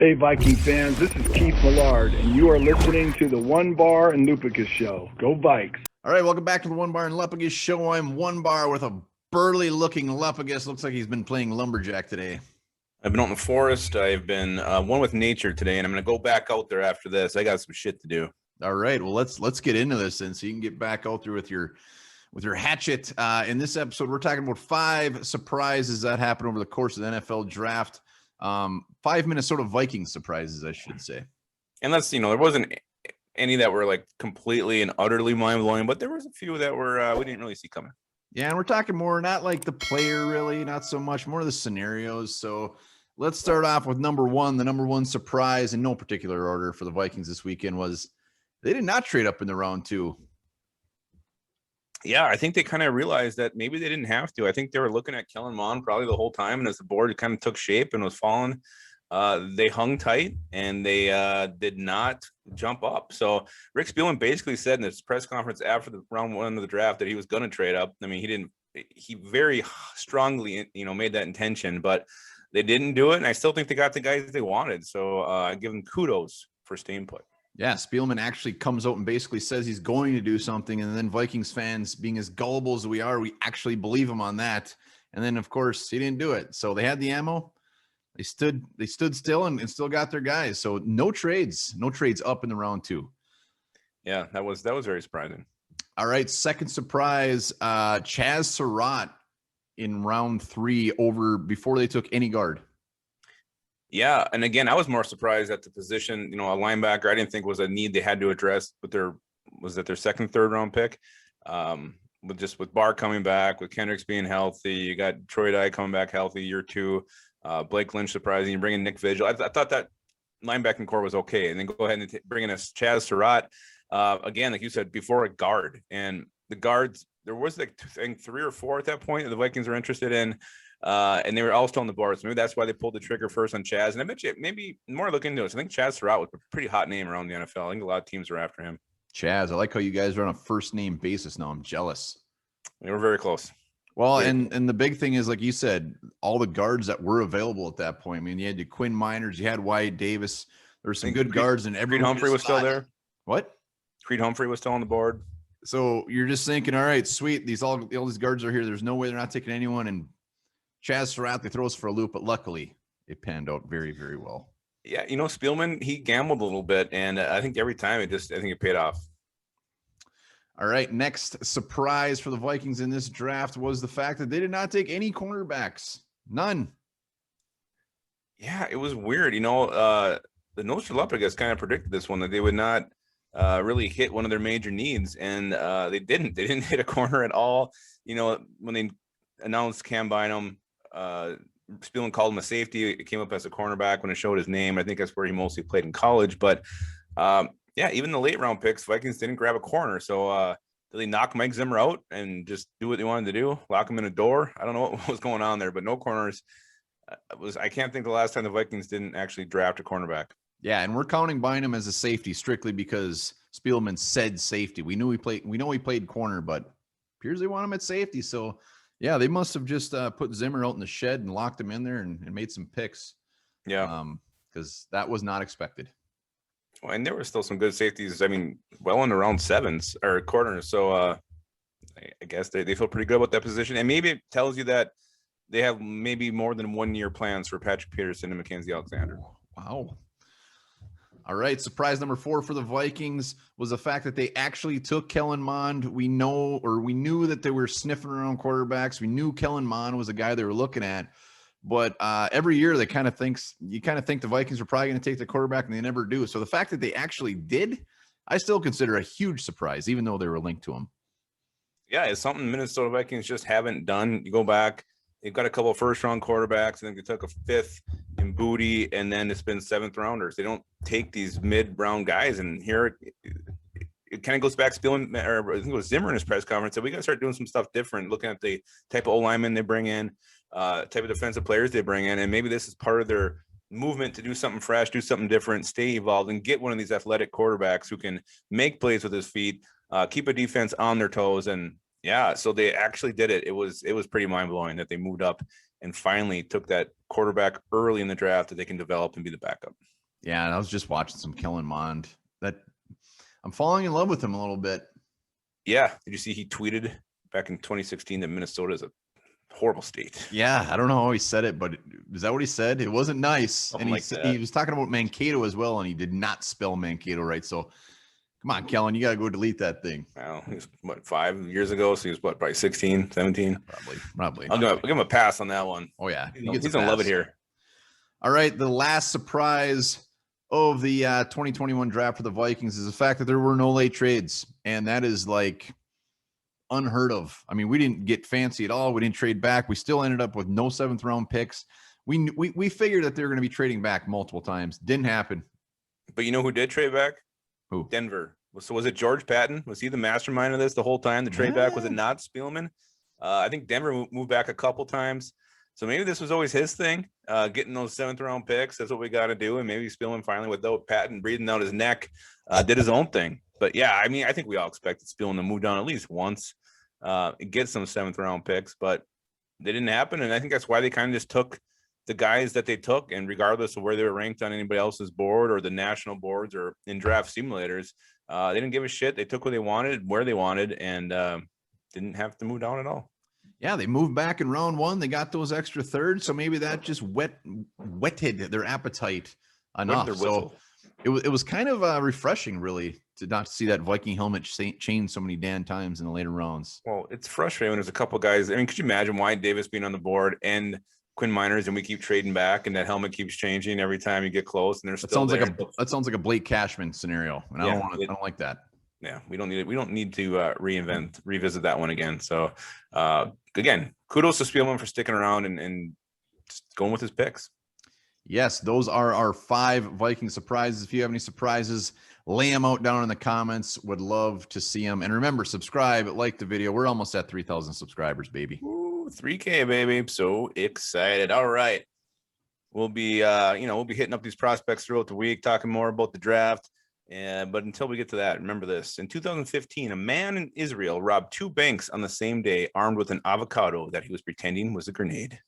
Hey, Viking fans, this is Keith Millard, and you are listening to the One Bar and Lupicus Show. Go Vikes. All right, welcome back to the One Bar and Lepicus Show. I'm One Bar with a burly-looking Lepicus. Looks like he's been playing lumberjack today. I've been out in the forest. I've been one with nature today, and I'm going to go back out there after this. I got some shit to do. All right, well, let's get into this then so you can get back out there with your hatchet. In this episode, we're talking about 5 surprises that happened over the course of the NFL draft. 5 Minnesota Vikings surprises, I should say. And there wasn't any that were like completely and utterly mind-blowing, but there was a few that were we didn't really see coming. Yeah, and we're talking more, not like the player really, not so much, more of the scenarios. So let's start off with number 1. The number 1 surprise in no particular order for the Vikings this weekend was they did not trade up in the round 2. Yeah, I think they kind of realized that maybe they didn't have to. I think they were looking at Kellen Mond probably the whole time, and as the board kind of took shape and was falling, they hung tight and they did not jump up. So Rick Spielman basically said in his press conference after the round 1 of the draft that he was going to trade up. I mean, he very strongly, made that intention, but they didn't do it. And I still think they got the guys they wanted. So I give them kudos for staying put. Yeah, Spielman actually comes out and basically says he's going to do something. And then Vikings fans, being as gullible as we are, we actually believe him on that. And then, of course, he didn't do it. So they had the ammo. They stood still and still got their guys. So no trades up in the round 2. Yeah, that was very surprising. All right, second surprise, Chaz Surratt in round 3 before they took any guard. Yeah, and again, I was more surprised at the position. A linebacker I didn't think was a need they had to address with their second, third round pick. With Barr coming back, with Kendricks being healthy, you got Troy Dye coming back healthy year 2. Blake Lynch surprising. You bring in Nick Vigil. I thought that linebacking core was okay, and then go ahead and bring in a Chaz Surratt. Again, like you said before, a guard, and the guards there was like I think 3 or 4 at that point that the Vikings were interested in. And they were all still on the board. So maybe that's why they pulled the trigger first on Chaz. And I bet you maybe more look into it. So I think Chaz Surratt was a pretty hot name around the NFL. I think a lot of teams are after him. Chaz, I like how you guys are on a first name basis now. I'm jealous. They were very close. Well, and the big thing is, like you said, all the guards that were available at that point. I mean, you had your Quinn Miners, you had Wyatt Davis. There were some good guards, and Creed Humphrey was still there. What? Creed Humphrey was still on the board. So you're just thinking, all right, sweet. All these guards are here. There's no way they're not taking anyone. And Chaz Surratt, they throw us for a loop, but luckily it panned out very, very well. Yeah, Spielman, he gambled a little bit, and I think every time I think it paid off. All right, next surprise for the Vikings in this draft was the fact that they did not take any cornerbacks. None. Yeah, it was weird. The Nostradamus kind of predicted this one, that they would not really hit one of their major needs, and they didn't. They didn't hit a corner at all. When they announced Cam Bynum, Spielman called him a safety. It came up as a cornerback when it showed his name. I think that's where he mostly played in college. But even the late round picks, Vikings didn't grab a corner. So did they knock Mike Zimmer out and just do what they wanted to do? Lock him in a door? I don't know what was going on there, but no corners. I can't think the last time the Vikings didn't actually draft a cornerback. Yeah, and we're counting Bynum as a safety strictly because Spielman said safety. We know he played corner, but appears they want him at safety. So yeah, they must have just put Zimmer out in the shed and locked him in there and made some picks. Yeah. Because that was not expected. Well, and there were still some good safeties. I mean, well in around 7s or corners. So I guess they feel pretty good about that position. And maybe it tells you that they have maybe more than 1-year plans for Patrick Peterson and Mackenzie Alexander. Wow. All right, surprise number 4 for the Vikings was the fact that they actually took Kellen Mond. We knew that they were sniffing around quarterbacks. We knew Kellen Mond was a guy they were looking at. But every year you kind of think the Vikings are probably going to take the quarterback, and they never do. So the fact that they actually did, I still consider a huge surprise, even though they were linked to him. Yeah, it's something Minnesota Vikings just haven't done. You go back, they've got a couple of first-round quarterbacks. I think they took a 5th in Booty, and then it's been 7th rounders. They don't take these mid-round guys, and here it kind of goes back to Spielman, or I think it was Zimmer in his press conference, that we got to start doing some stuff different, looking at the type of O-linemen they bring in, type of defensive players they bring in, and maybe this is part of their movement to do something fresh, do something different, stay evolved, and get one of these athletic quarterbacks who can make plays with his feet, keep a defense on their toes. And yeah, so they actually did it. It was pretty mind-blowing that they moved up and finally took that quarterback early in the draft that they can develop and be the backup. Yeah, and I was just watching some Kellen Mond. That I'm falling in love with him a little bit. Yeah. Did you see he tweeted back in 2016 that Minnesota is a horrible state? Yeah, I don't know how he said it, but is that what he said? It wasn't nice. Something And like that. he was talking about Mankato as well, and he did not spell Mankato right. So come on, Kellen, you got to go delete that thing. Well, he was, what, 5 years ago? So he was, what, probably 16, 17? Probably. I'll give him a pass on that one. Oh, yeah. He's going to love it here. All right. The last surprise of the 2021 draft for the Vikings is the fact that there were no late trades. And that is like unheard of. I mean, we didn't get fancy at all. We didn't trade back. We still ended up with no 7th round picks. We figured that they were going to be trading back multiple times. Didn't happen. But you know who did trade back? Who? Denver. So was it George Patton? Was he the mastermind of this the whole time? The trade back, was it not Spielman? I think Denver moved back a couple times. So maybe this was always his thing, getting those 7th round picks. That's what we got to do. And maybe Spielman finally, without Patton breathing out his neck, did his own thing. But yeah, I mean, I think we all expected Spielman to move down at least once, get some 7th round picks, but they didn't happen. And I think that's why they kind of just took the guys that they took, and regardless of where they were ranked on anybody else's board or the national boards or in draft simulators, they didn't give a shit. They took what they wanted, where they wanted, and didn't have to move down at all. Yeah, they moved back in round 1. They got those extra thirds, so maybe that just wetted their appetite enough. So it was kind of refreshing, really, to not see that Viking helmet change so many damn times in the later rounds. Well, it's frustrating when there's a couple of guys. I mean, could you imagine Wyatt Davis being on the board and Quinn Miners, and we keep trading back, and that helmet keeps changing every time you get close, and there's still that sounds like a Blake Cashman scenario, and I don't like that. Yeah, we don't need it. We don't need to revisit that one again. So again, kudos to Spielman for sticking around and just going with his picks. Yes, those are our 5 Viking surprises. If you have any surprises, lay them out down in the comments. Would love to see them. And remember, subscribe, like the video. We're almost at 3,000 subscribers, baby. Ooh, 3K, baby. So excited. All right. We'll be we'll be hitting up these prospects throughout the week, talking more about the draft. But until we get to that, remember this. In 2015, a man in Israel robbed 2 banks on the same day, armed with an avocado that he was pretending was a grenade.